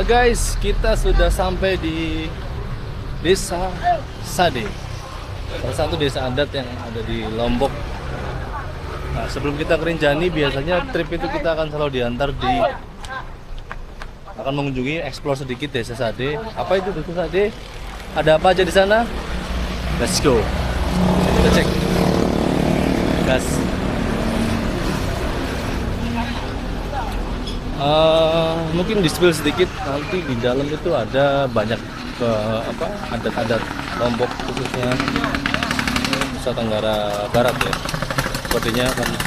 Guys, kita sudah sampai di Desa Sade, salah satu desa adat yang ada di Lombok. Nah, sebelum kita ke Rinjani, biasanya trip itu kita akan selalu diantar akan mengunjungi explore sedikit Desa Sade. Apa itu Desa Sade? Ada apa aja di sana? Let's go. Kita cek. Gas. Mungkin di-spill sedikit, nanti di dalam itu ada banyak adat-adat Lombok, khususnya Nusa Tenggara Barat ya. Sepertinya kan ya,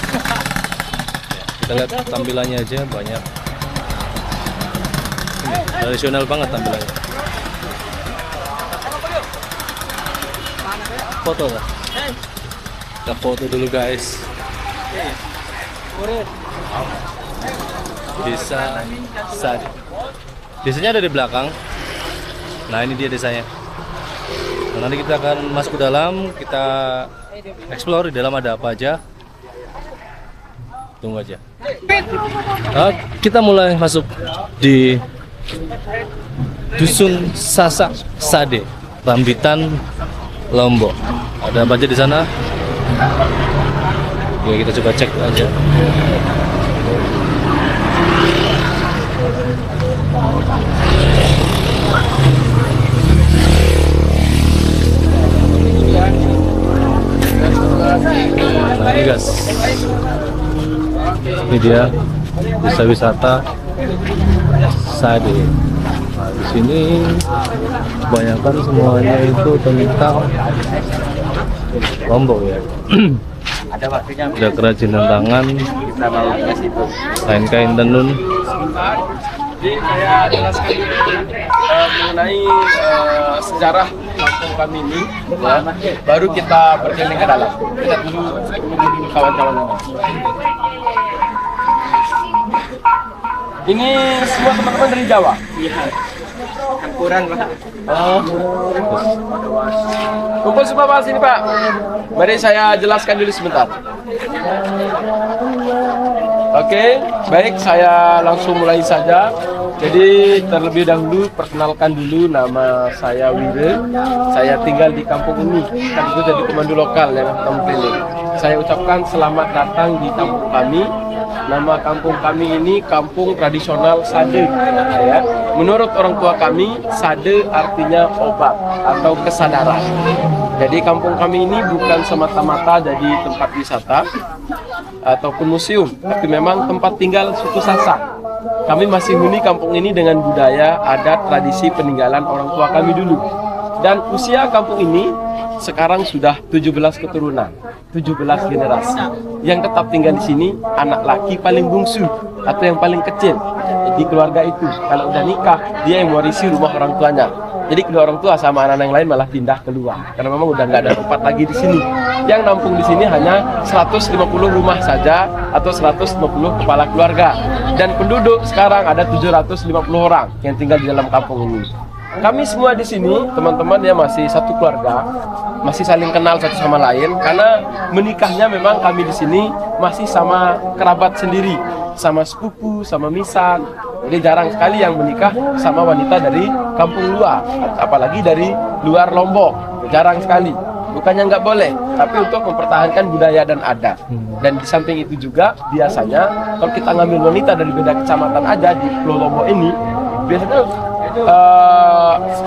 kita lihat tampilannya aja, banyak ini, tradisional banget tampilannya. Foto lah. Kita foto dulu guys. Desa Sade. Desanya ada di belakang. Nah, ini dia desanya. Nah, nanti kita akan masuk ke dalam, kita explore di dalam ada apa aja. Tunggu aja. Kita mulai masuk di Dusun Sasak Sade, Rambitan, Lombok. Ada apa aja di sana? Oke, kita coba cek aja. Nah, ini guys, ini dia desa wisata Sade. Nah, di sini kebanyakan semuanya itu tentang Lombok ya. Ada kerajinan tangan, kain-kain tenun. Jadi saya jelaskan mengenai sejarah kampung kami ini, ya. Baru kita berkeliling ke dalam. Kita dulu kawan-kawan. Ini semua teman-teman dari Jawa. Campuran Pak. Kumpul semua Pak sini Pak. Mari saya jelaskan dulu sebentar. Oke, baik, saya langsung mulai saja. Jadi terlebih dahulu perkenalkan dulu, nama saya Wire. Saya tinggal di kampung ini, kan itu jadi pemandu lokal yang kampung keliling. Saya ucapkan selamat datang di kampung kami. Nama kampung kami ini kampung tradisional Sade. Ya. Menurut orang tua kami, Sade artinya obat atau kesadaran. Jadi kampung kami ini bukan semata-mata jadi tempat wisata ataupun museum, tapi memang tempat tinggal suku Sasak. Kami masih huni kampung ini dengan budaya, adat, tradisi peninggalan orang tua kami dulu. Dan usia kampung ini sekarang sudah 17 keturunan, 17 generasi. Yang tetap tinggal di sini anak laki paling bungsu atau yang paling kecil di keluarga itu. Kalau udah nikah, dia yang mewarisi rumah orang tuanya. Jadi kedua orang tua sama anak-anak yang lain malah pindah keluar karena memang udah nggak ada tempat lagi di sini. Yang nampung di sini hanya 150 rumah saja atau 150 kepala keluarga. Dan penduduk sekarang ada 750 orang yang tinggal di dalam kampung ini. Kami semua di sini, teman-teman ya, masih satu keluarga, masih saling kenal satu sama lain karena menikahnya memang kami di sini masih sama kerabat sendiri, sama sepupu, sama misan. Jadi jarang sekali yang menikah sama wanita dari kampung luar, apalagi dari luar Lombok. Jarang sekali. Bukannya nggak boleh, tapi untuk mempertahankan budaya dan adat. Dan di samping itu juga biasanya kalau kita ngambil wanita dari beda kecamatan aja di Pulau Lombok ini, biasanya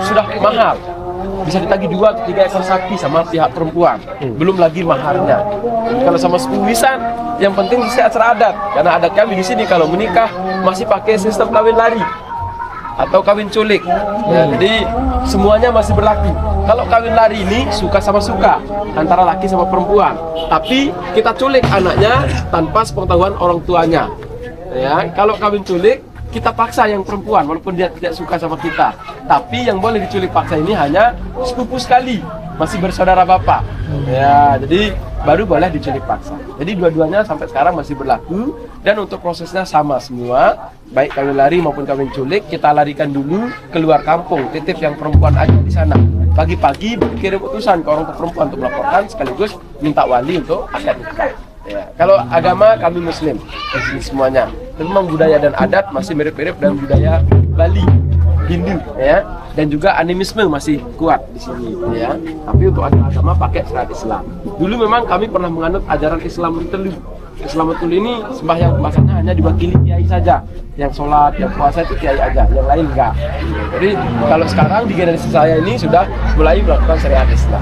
sudah mahal, bisa ditagih 2-3 ekor sapi sama pihak perempuan, belum lagi maharnya. Jadi kalau sama sepuwisan, yang penting sesuai acara adat, karena adat kami di sini kalau menikah masih pakai sistem kawin lari atau kawin culik. Ya, jadi semuanya masih berlaku. Kalau kawin lari ini suka sama suka antara laki sama perempuan, tapi kita culik anaknya tanpa sepengetahuan orang tuanya. Ya, kalau kawin culik kita paksa yang perempuan walaupun dia tidak suka sama kita, tapi yang boleh diculik paksa ini hanya sepupu sekali, masih bersaudara bapak. Ya, jadi baru boleh diculik paksa. Jadi dua-duanya sampai sekarang masih berlaku dan untuk prosesnya sama semua, baik kawin lari maupun kawin culik kita larikan dulu keluar kampung, titip yang perempuan aja di sana. Pagi-pagi kirim utusan ke orang tua perempuan untuk melaporkan sekaligus minta wali untuk akad nikah. Ya, kalau agama kami Muslim di sini semuanya. Memang budaya dan adat masih mirip-mirip dengan budaya Bali. Hindu ya, dan juga animisme masih kuat di sini ya. Tapi untuk agama pakai syariat Islam. Dulu memang kami pernah menganut ajaran Islam Telu. Islam Telu ini sembahyang masanya hanya diwakili kiai saja. Yang sholat, yang puasa itu kiai aja, yang lain enggak. Jadi kalau sekarang di generasi saya ini sudah mulai melakukan syariat Islam.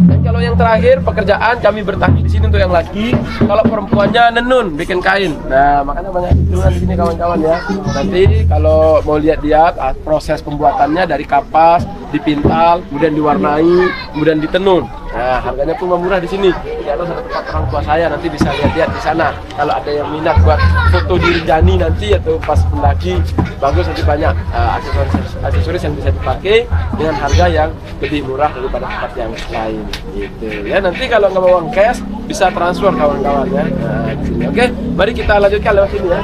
Dan kalau yang terakhir pekerjaan kami bertahan di sini untuk yang laki, kalau perempuannya nenun bikin kain. Nah makanya banyak turunan di sini kawan-kawan ya. Nanti kalau mau lihat-lihat proses pembuatannya dari kapas, dipintal, kemudian diwarnai, kemudian ditenun. Nah harganya pun murah di sini. Ini ada satu tempat orang tua saya, nanti bisa lihat-lihat di sana. Kalau ada yang minat buat foto diri Jani nanti atau pas pendaki, bagus, nanti banyak aksesoris yang bisa dipakai dengan harga yang lebih murah daripada tempat yang lain. Gitu ya. Nanti kalau nggak mau uang cash bisa transfer kawan-kawan ya. Nah, di sini. Oke, mari kita lanjutkan lewat sini ya.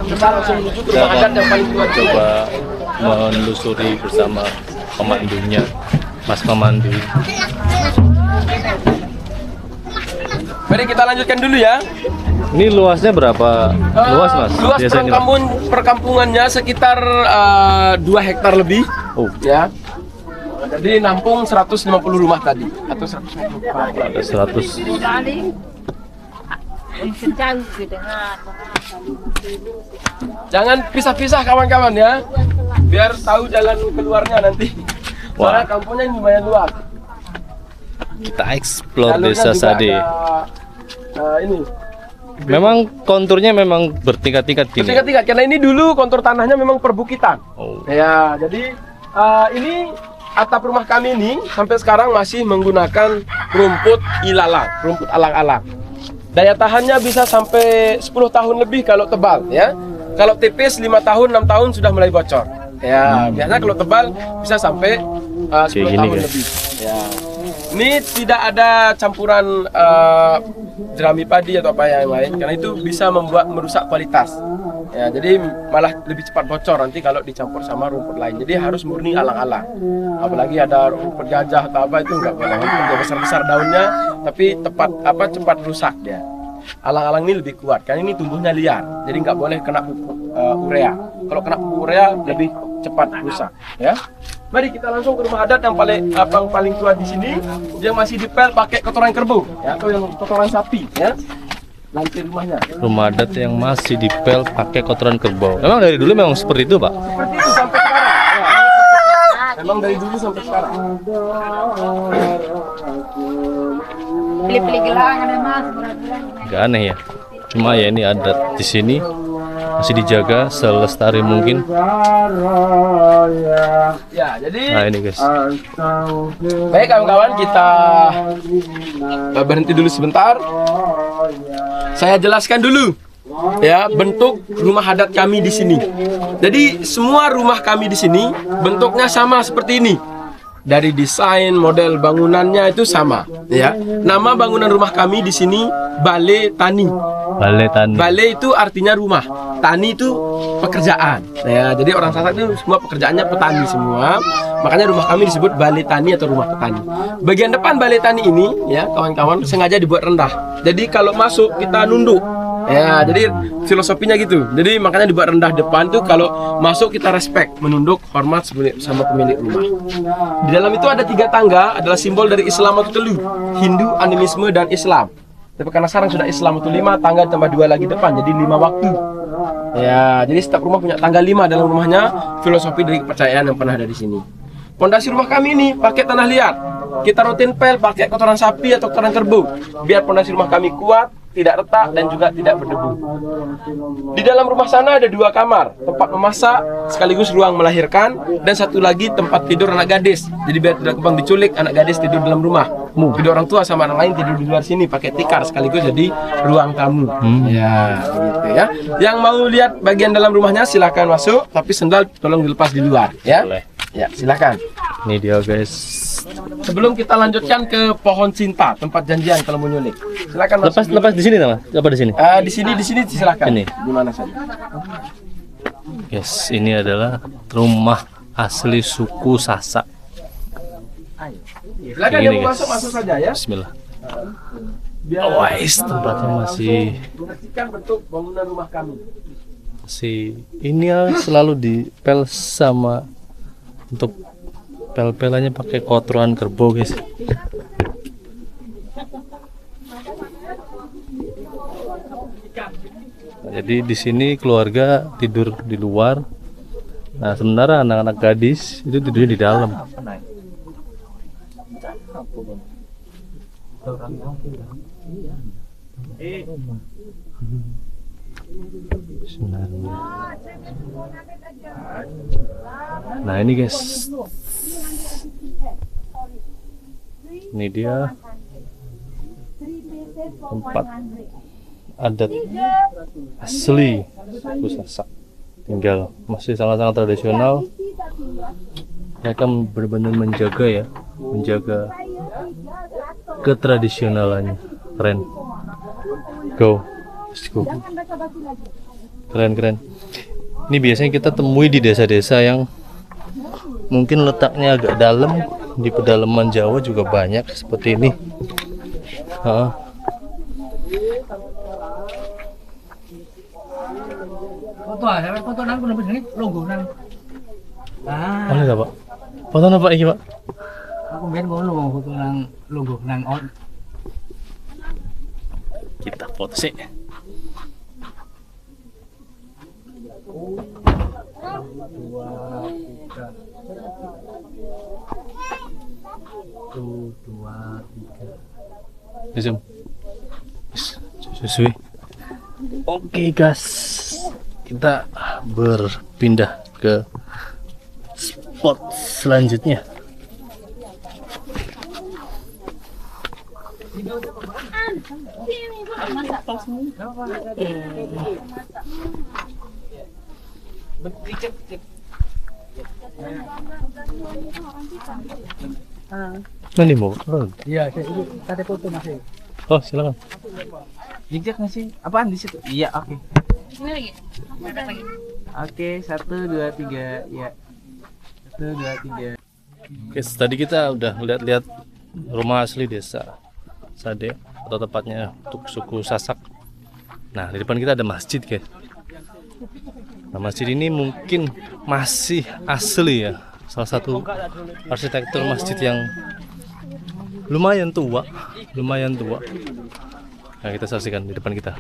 Kita langsung menuju ke rumah adat yang paling tua. Coba menelusuri bersama pemandunya, Mas Pemandu. Mari kita lanjutkan dulu ya. Ini luasnya berapa luas, Mas? Luas Biasanya, perkampungannya sekitar 2 hektar lebih. Oh, Ya. Jadi nampung 150 rumah tadi atau 150 rumah. ada 100. Jangan pisah-pisah kawan-kawan ya. Biar tahu jalan keluarnya nanti. Wah. Karena kampungnya lumayan luas. Kita explore Jalurnya Desa juga Sade. ini Memang konturnya memang bertingkat-tingkat gini. bertingkat-tingkat karena ini dulu kontur tanahnya memang perbukitan. Oh. Ya, jadi ini atap rumah kami ini sampai sekarang masih menggunakan rumput ilalang, rumput alang-alang. Daya tahannya bisa sampai 10 tahun lebih kalau tebal ya. Kalau tipis 5 tahun, 6 tahun sudah mulai bocor. Ya, biasanya kalau tebal bisa sampai 10 gini, tahun guys. lebih. Ya. Ini tidak ada campuran jerami padi atau apa yang lain karena itu bisa merusak kualitas. Ya, jadi malah lebih cepat bocor nanti kalau dicampur sama rumput lain. Jadi harus murni alang-alang. Apalagi ada rumput gajah atau apa itu enggak boleh. Itu besar-besar daunnya tapi cepat rusak dia. Alang-alang ini lebih kuat karena ini tumbuhnya liar. Jadi nggak boleh kena pupuk urea. Kalau kena pupuk urea lebih cepat rusak. Ya. Mari kita langsung ke rumah adat yang paling tua di sini. Dia masih dipel pakai kotoran kerbau, ya, atau yang kotoran sapi, ya. Lantai rumahnya. Rumah adat yang masih dipel pakai kotoran kerbau. Memang dari dulu memang seperti itu, Pak? Seperti itu sampai sekarang. Ya. Memang dari dulu sampai sekarang. Pilih-pilih gelang ada mas. Gak aneh ya. Cuma ya ini adat di sini masih dijaga selestari mungkin. Ya, jadi Nah ini guys. baik kawan-kawan, kita berhenti dulu sebentar. Saya jelaskan dulu ya bentuk rumah adat kami di sini. Jadi semua rumah kami di sini bentuknya sama seperti ini. Dari desain, model bangunannya itu sama, ya. Nama bangunan rumah kami di sini Balai Tani. Balai Tani. Balai itu artinya rumah, tani itu pekerjaan. Ya, jadi orang Sasak itu semua pekerjaannya petani semua. Makanya rumah kami disebut Balai Tani atau rumah petani. Bagian depan Balai Tani ini, ya kawan-kawan, sengaja dibuat rendah. Jadi kalau masuk kita nunduk. Ya, jadi filosofinya gitu. Jadi makanya dibuat rendah depan tuh kalau masuk kita respect, menunduk, hormat sama pemilik rumah. Di dalam itu ada 3 tangga, adalah simbol dari Islam atau Telu, Hindu, animisme dan Islam. Tapi karena sekarang sudah Islam itu 5, tangga tambah 2 lagi depan, jadi 5 waktu. Ya, jadi setiap rumah punya tangga 5 dalam rumahnya, filosofi dari kepercayaan yang pernah ada di sini. Pondasi rumah kami ini pakai tanah liat. Kita rutin pel pakai kotoran sapi atau kotoran kerbau, biar pondasi rumah kami kuat, tidak retak dan juga tidak berdebu. Di dalam rumah sana ada 2 kamar, tempat memasak sekaligus ruang melahirkan, dan satu lagi tempat tidur anak gadis. Jadi biar tidak gampang diculik, anak gadis tidur dalam rumah. Jadi orang tua sama anak lain tidur di luar sini pakai tikar sekaligus jadi ruang tamu. Ya, gitu ya. Yang mau lihat bagian dalam rumahnya silakan masuk, tapi sendal tolong dilepas di luar, ya. Boleh. Ya, silakan. Ini dia guys. Sebelum kita lanjutkan ke pohon cinta, tempat janjian kalau mau nyulik. Silakan masuk. Lepas di sini nama? Apa di sini? Di sini silakan. Ini. Di mana saja. Guys, ini adalah rumah asli suku Sasak. Silakan Ini, yang mau guys. masuk saja ya. Bismillah. Biar Wais, tempatnya masih menyaksikan bentuk bangunan rumah kami. Ini ya selalu dipel sama untuk pel-pelannya pakai kotoran kerbau guys. Nah, jadi di sini keluarga tidur di luar. Nah, sementara anak-anak gadis itu tidurnya di dalam. Sebenarnya. Nah ini guys, ini dia tempat adat asli suku Sasak. Tinggal masih sangat-sangat tradisional. Mereka benar-benar menjaga ya, menjaga ketradisionalannya. Keren. Go, let's go. Keren. Ini biasanya kita temui di desa-desa yang mungkin letaknya agak dalam, di pedalaman Jawa juga banyak seperti ini. Foto nang kuno begini logo nang. Boleh nggak Pak? Foto apa ini Pak? Aku biar ngono foto nang logo nang on. Kita foto sih. Zoom. Sesuai. Oke guys, kita berpindah ke spot selanjutnya. Nanti mau? Iya, tadi foto masih. Oh silakan. Jejak nggak sih? Apaan di situ? Iya, oke. Ini lagi. Oke, 1, 2, 3, ya. 1, 2, 3. Oke, tadi kita udah lihat-lihat rumah asli desa Sade atau tepatnya untuk suku Sasak. Nah, di depan kita ada masjid, guys. Nah, masjid ini mungkin masih asli ya. Salah satu arsitektur masjid yang lumayan tua. Nah, kita saksikan di depan kita.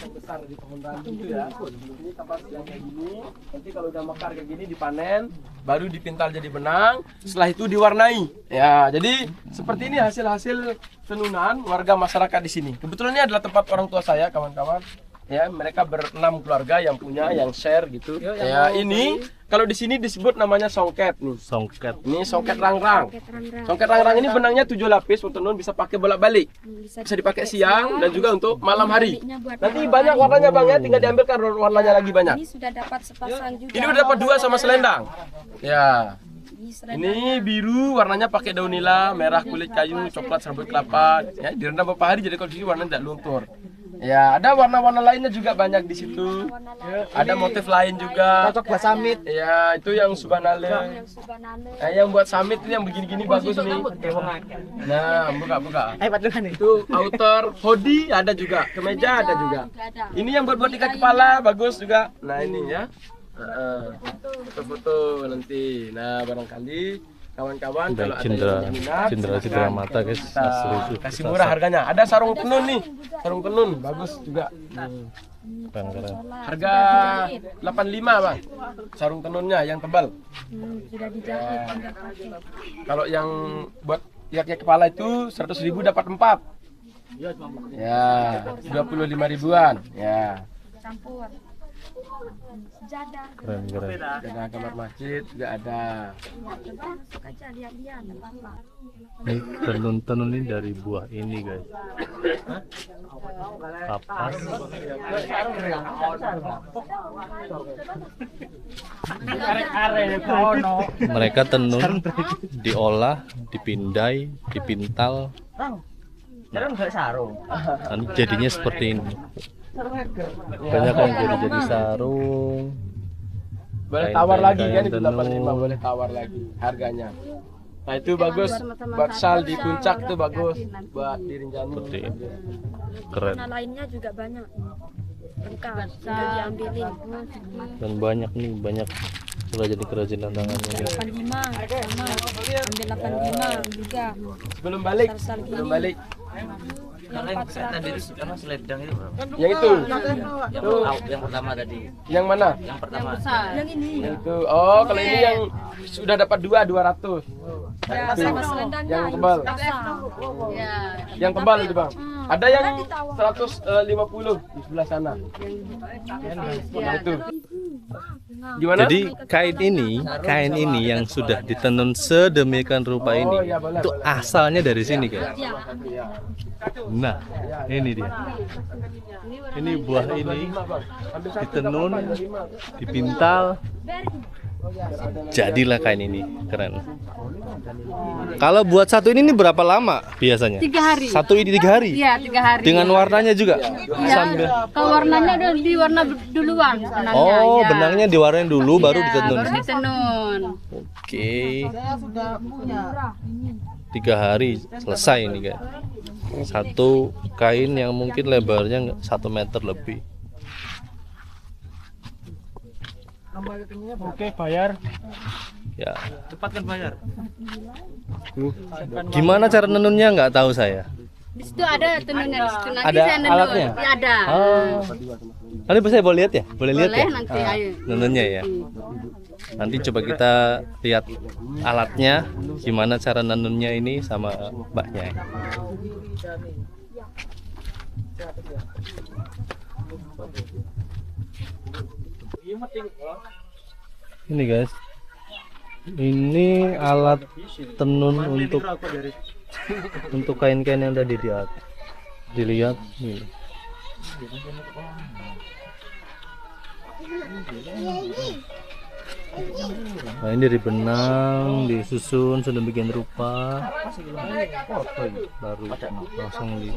Besar di pohon randu itu ya. Ini tempat yang kayak gini. Nanti kalau udah mekar kayak gini dipanen, baru dipintal jadi benang. Setelah itu diwarnai. Ya, jadi seperti ini hasil-hasil tenunan warga masyarakat di sini. Kebetulan ini adalah tempat orang tua saya, kawan-kawan. Ya, mereka berenam keluarga yang punya, yang share gitu. Ya, ini kalau di sini disebut namanya songket nih. Songket. Ini songket rangrang. Songket rangrang ini benangnya 7 lapis, tenun bisa pakai bolak-balik. Bisa dipakai siang dan juga untuk malam hari. Nanti banyak warnanya Bang ya, tinggal diambilkan warnanya lagi banyak. Ini sudah dapat sepasang juga. Ini udah dapat 2 sama selendang. Ya. Ini biru, warnanya pakai daun nila, merah kulit kayu, coklat serbuk kelapa. Ya, direndam beberapa hari jadi kalau di sini warnanya tidak luntur. Ya, ada warna-warna lainnya juga banyak di situ. Ada motif lain juga. Cocok buat samit. Ya, itu yang subhanale. Yang buat samit ini yang begini-gini bagus nih. Nah, buka. Itu outer hoodie ada juga, kemeja ada juga. Ini yang buat ikat kepala bagus juga. Nah, ini ya. Foto-foto nanti. Nah, barangkali kawan-kawan kalau ada yang minat, cindera mata guys, asli itu. kasih murah harganya. Ada sarung tenun nih, sarung tenun bagus juga. Keren. Harga 85 Bang, sarung tenunnya yang tebal. Sudah dijahit, tinggal pakai. Kalau yang buat ikat kepala itu 100.000 dapat 4. Ya, 25 ribuan. Ya. Campur. Sejadah. Keren. Ada kamar masjid juga ada. Masuk aja lihat-lihat, enggak apa-apa. Ini tenun-tenun ini dari buah ini guys. Kapas. Mereka tenun, diolah, dipindai, dipintal. Dan jadinya seperti ini. Banyak yang jadi sarung. Boleh Kain- tawar kain- lagi kain kan itu tenun. 85 boleh tawar lagi harganya. Nah itu bagus buat shal di puncak tuh bagus buat di Rinjani. Seperti keren Warna lainnya juga banyak. Lengkap, tinggal diambilin. dan banyak nih, banyak kerajinan tangannya nih. 85 sama. Ambil 85 juga. Sebelum balik, Sal-sal gini. sebelum balik. Yang 400. Yang itu, Yang pertama tadi. yang mana? Yang pertama. Yang ini. Yang itu. Oh, kalau ini yang sudah dapat 200. Ya, Itu. sama selendangnya. Yang tebal. Yang tebal itu bang. Ada yang 150 di sebelah sana. Nah, itu. Gimana? Jadi kain ini yang sudah ditenun sedemikian rupa ini, iya, boleh, itu boleh. asalnya dari sini kan? Ya. Ya. Nah, ini dia. Ini buah ini ditenun, dipintal, jadilah kain ini, keren. Kalau buat satu ini berapa lama biasanya? 3 hari. Satu ini 3 hari? Iya, 3 hari. Dengan warnanya juga? Ya, Sambil. kalau warnanya udah diwarna duluan benangnya. Oh, ya. benangnya diwarnain dulu baru Ya, ditenun. baru ditenun. Oke. 3 hari selesai ini kan. Satu kain yang mungkin lebarnya 1 meter lebih. Oke, bayar. Ya. Cepat kan bayar. Gimana cara nenunnya nggak tahu saya. Di situ ada tenunnya di situ. Nanti Ada saya nenun. alatnya? Ya, ada. Oh. Nanti bisa boleh lihat ya? Boleh lihat Boleh ya? nanti, ayo. Nenunnya ya. Nanti coba kita lihat alatnya, gimana cara nenunnya ini sama mbaknya. Ini guys, ini alat tenun untuk kain-kain yang tadi dilihat ini. Nah ini dibenang, disusun sedemikian rupa, baru langsung di.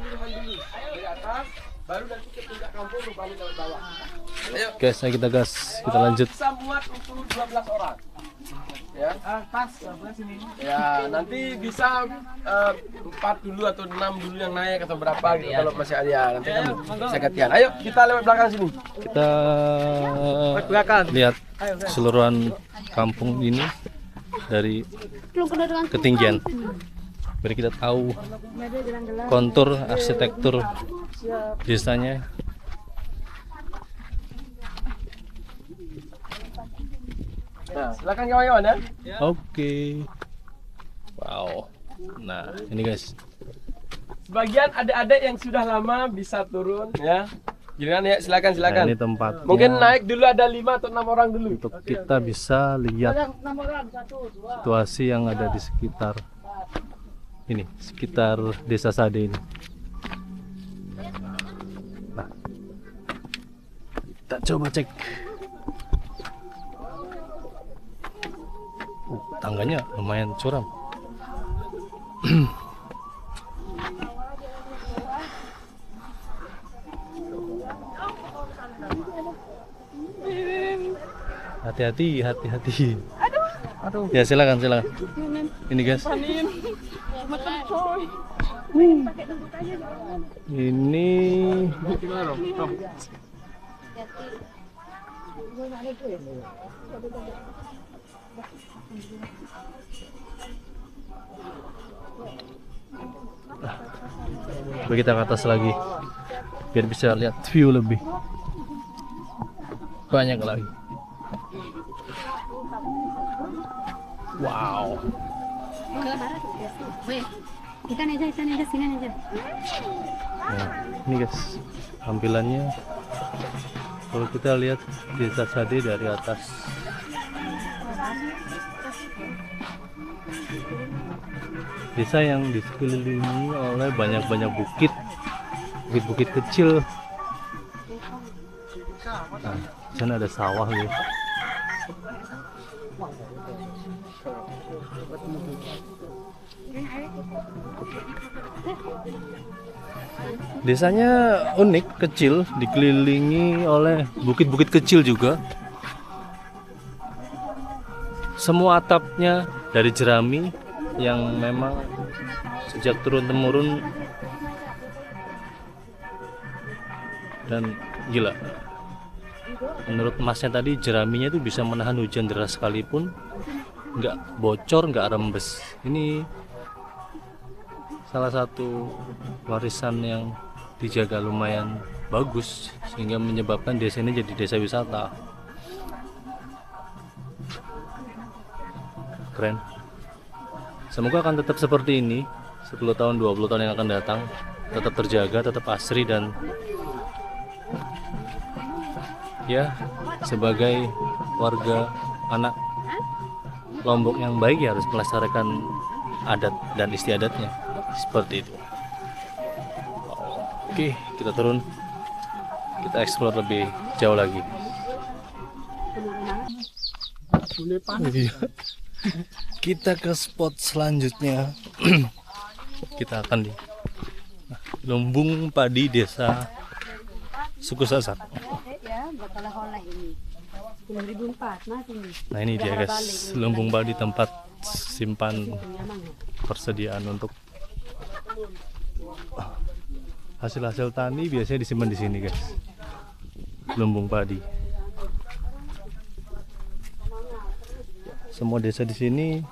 Guys, ayo kita gas, kita lanjut. Bisa muat untuk 12 orang. Ya. Ya, nanti bisa 4 dulu atau 6 dulu yang naik atau berapa gitu kalau masih ada. Ya, nanti kan bisa gantian. Ayo kita lewat belakang sini. Kita lihat keseluruhan kampung ini dari ketinggian. Biar kita tahu kontur arsitektur desanya. Nah, silakan kawan-kawan ya. Oke. Wow. Nah, ini guys. Sebagian adik-adik yang sudah lama bisa turun ya. Giliran ya, silakan Nah, silakan. ini tempatnya. Mungkin naik dulu ada 5 atau 6 orang dulu. Untuk kita bisa lihat situasi yang ada di sekitar ini, sekitar Desa Sade ini. Nah, kita coba cek. Tangganya lumayan curam. Hati-hati, hati-hati. Ya silakan, silakan. Ini guys. Ini coba kita ke atas lagi biar bisa lihat view lebih banyak lagi. Wow. Ikan aja, sini aja. Nah, ini guys tampilannya. Kalau kita lihat Desa Sade dari atas, desa yang dikelilingi oleh banyak-banyak bukit, bukit-bukit kecil. Nah, di sana ada sawah guys. Desanya unik, kecil, dikelilingi oleh bukit-bukit kecil juga. semua atapnya dari jerami yang memang sejak turun-temurun, dan gila. Menurut masnya tadi jeraminya itu bisa menahan hujan deras sekalipun nggak bocor, nggak rembes. Ini salah satu warisan yang dijaga lumayan bagus sehingga menyebabkan desa ini jadi desa wisata. Keren. Semoga akan tetap seperti ini 10 tahun 20 tahun yang akan datang, tetap terjaga, tetap asri, dan ya sebagai warga anak Lombok yang baik ya harus melestarikan adat dan istiadatnya seperti itu. Oke, kita turun, kita explore lebih jauh lagi. Kita ke spot selanjutnya. Kita akan di Lumbung Padi, Desa Suku Sasak. Nah ini dia guys, Lumbung Padi, tempat simpan persediaan untuk hasil-hasil tani biasanya disimpan di sini guys. Lumbung padi. Semua desa di sini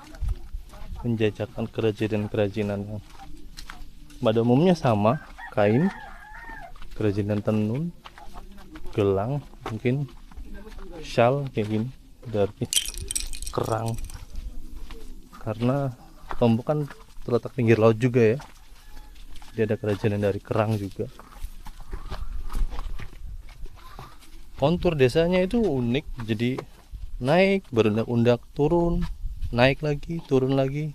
menjajakan kerajinan-kerajinan yang pada umumnya sama, kain, kerajinan tenun, gelang, mungkin shawl kayak gini, dari kerang. Karena Lombok kan terletak pinggir laut juga ya. Dia ada kerajinan dari kerang juga. Kontur desanya itu unik, jadi naik, berundak-undak, turun, naik lagi, turun lagi.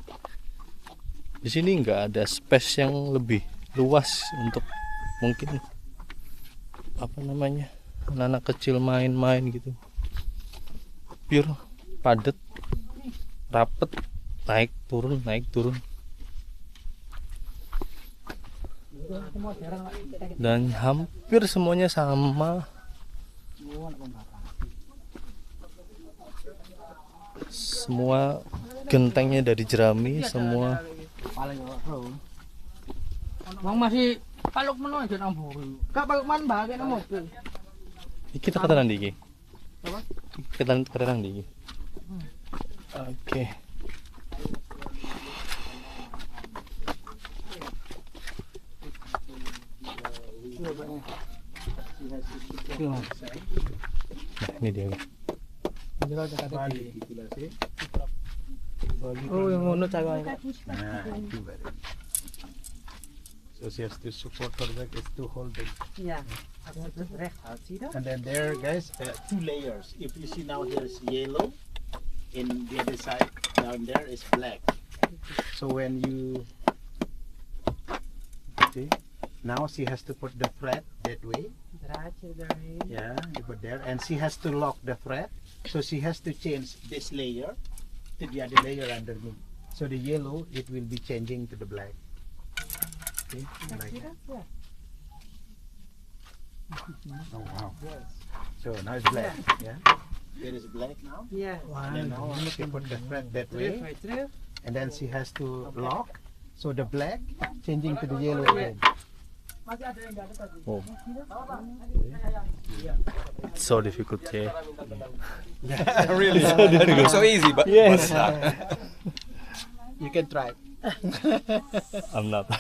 Di sini nggak ada space yang lebih luas untuk mungkin apa namanya anak kecil main-main gitu. Pure padat, rapet, naik turun, naik turun. Dan hampir semuanya sama. Semua gentengnya dari jerami, semua. Bang masih paluk meno aja nang buru. Kak paluk man bae nang mobil. Kita ketenan iki. Apa? Ketenan iki. Oke. Nah, ini dia. Oh, yang ngono cara. So she has to support her back is to hold it. Yeah. And then there, guys, 2 layers. If you see now, there's yellow. In the other side, down there is black. So when you see, now she has to put the thread that way. Yeah, you put there, and she has to lock the thread. So she has to change this layer to the other layer underneath. So the yellow, it will be changing to the black. Okay, like that. Oh wow. So now it's black. Yeah. It is black now. Yeah. And then now she put the thread that way, and then she has to lock. So the black changing to the yellow again. Oh. It's so difficult here. Really? So easy, but Yes. You can try. I'm not.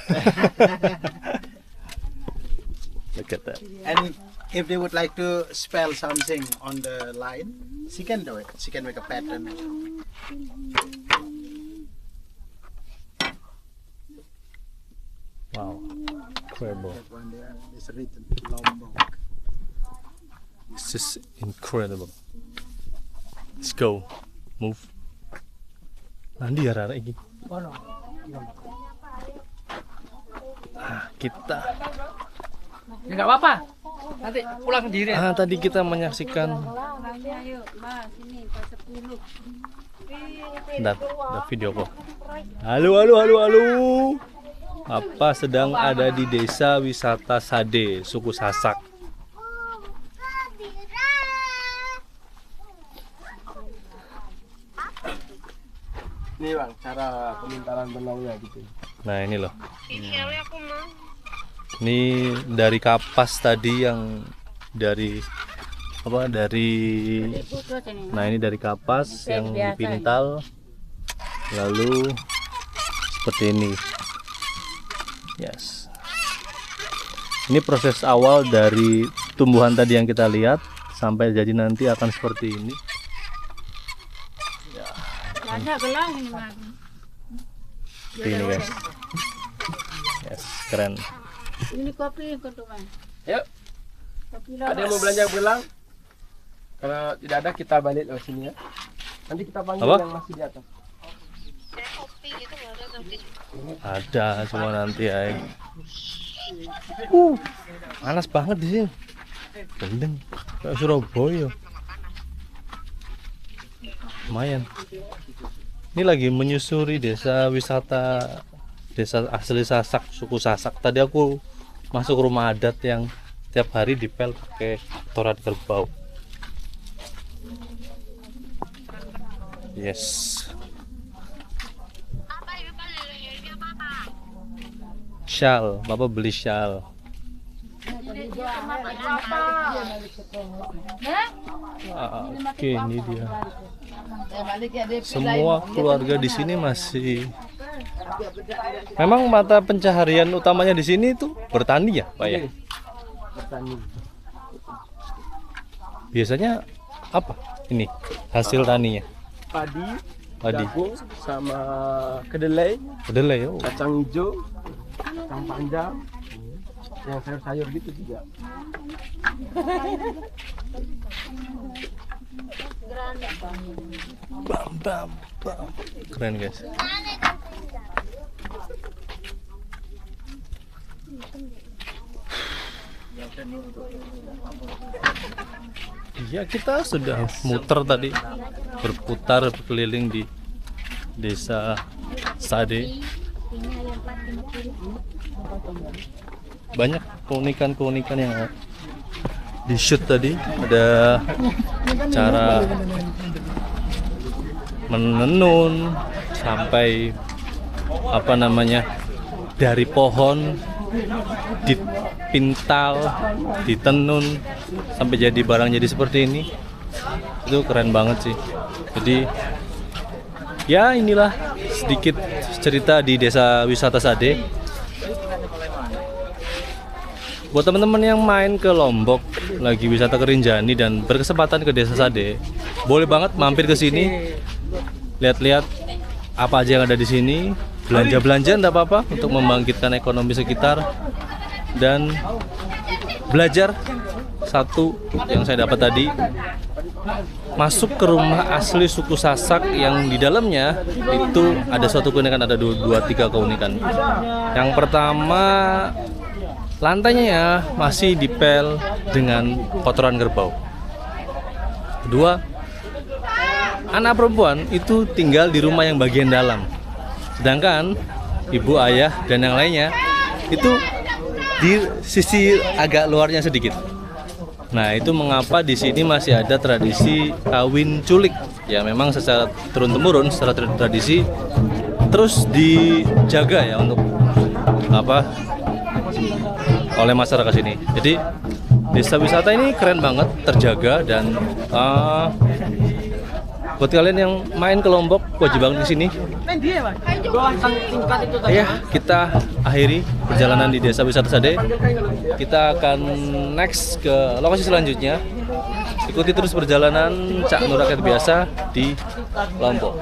Look at that. And if they would like to spell something on the line, she can do it. She can make a pattern. Wow. Incredible. That one there is written Lombok. This is incredible. Let's go. Move. Nanti ya Rara ini. Kita. Ya enggak apa-apa. Nanti pulang sendiri. Tadi kita menyaksikan. Ayo, Mbak, sini pas 10. Bentar, ada video kok. Halo. Apa sedang ada di desa wisata Sade, suku Sasak. Ini bang, cara pemintalan benangnya gitu. Nah ini loh. Ini dari kapas tadi yang dari apa? Nah ini dari kapas yang dipintal, lalu seperti ini. Yes. Ini proses awal dari tumbuhan tadi yang kita lihat sampai jadi nanti akan seperti ini. Ada gelang ini Mas. Seperti ini guys. Yes, keren. Ini kopi ikut Mas. Yuk, Kopi ada yang mau belanja gelang? Kalau tidak ada kita balik lewat sini ya. Nanti kita panggil Apa? yang masih di atas. Ada semua nanti ya. Panas banget di sini. Gendeng kayak Surabaya. Lumayan. Ini lagi menyusuri desa wisata, desa asli Sasak, suku Sasak. Tadi aku masuk rumah adat yang tiap hari dipel pakai kotoran kerbau. Yes. Shawl, Bapak beli shawl. Oke, ini dia. Semua keluarga di sini masih. Memang mata pencaharian utamanya di sini itu bertani ya, Pak ya? Bertani. Biasanya apa? Ini hasil taninya. Padi, Padi. jagung, sama kedelai, Kedelai, oh. kacang hijau, kacang panjang, yang sayur-sayur gitu juga. Bam, bam, bam. Keren guys. Ya kita sudah muter tadi, berputar berkeliling di desa Sade. Banyak keunikan-keunikan yang di shoot tadi. Ada cara menenun sampai apa namanya, dari pohon dipintal, ditenun sampai jadi barang jadi seperti ini. Itu keren banget sih. Jadi ya inilah sedikit cerita di desa wisata Sade. Buat teman-teman yang main ke Lombok, lagi wisata ke Rinjani dan berkesempatan ke desa Sade, boleh banget mampir ke sini, lihat-lihat apa aja yang ada di sini, belanja-belanja enggak apa-apa untuk membangkitkan ekonomi sekitar, dan belajar satu yang saya dapat tadi, masuk ke rumah asli suku Sasak yang di dalamnya itu ada suatu keunikan, ada dua tiga keunikan. Yang pertama, lantainya ya masih dipel dengan kotoran kerbau. Kedua, anak perempuan itu tinggal di rumah yang bagian dalam, sedangkan ibu, ayah, dan yang lainnya itu di sisi agak luarnya sedikit. Nah, itu mengapa di sini masih ada tradisi kawin culik. Ya, memang secara turun-temurun, secara tradisi terus dijaga ya untuk apa, oleh masyarakat sini. Jadi desa wisata ini keren banget, terjaga, dan buat kalian yang main ke Lombok wajib banget di sini. Ya, kita akhiri perjalanan di desa wisata Sade. Kita akan next ke lokasi selanjutnya. Ikuti terus perjalanan Cak Nur Rakyat Biasa di Lombok.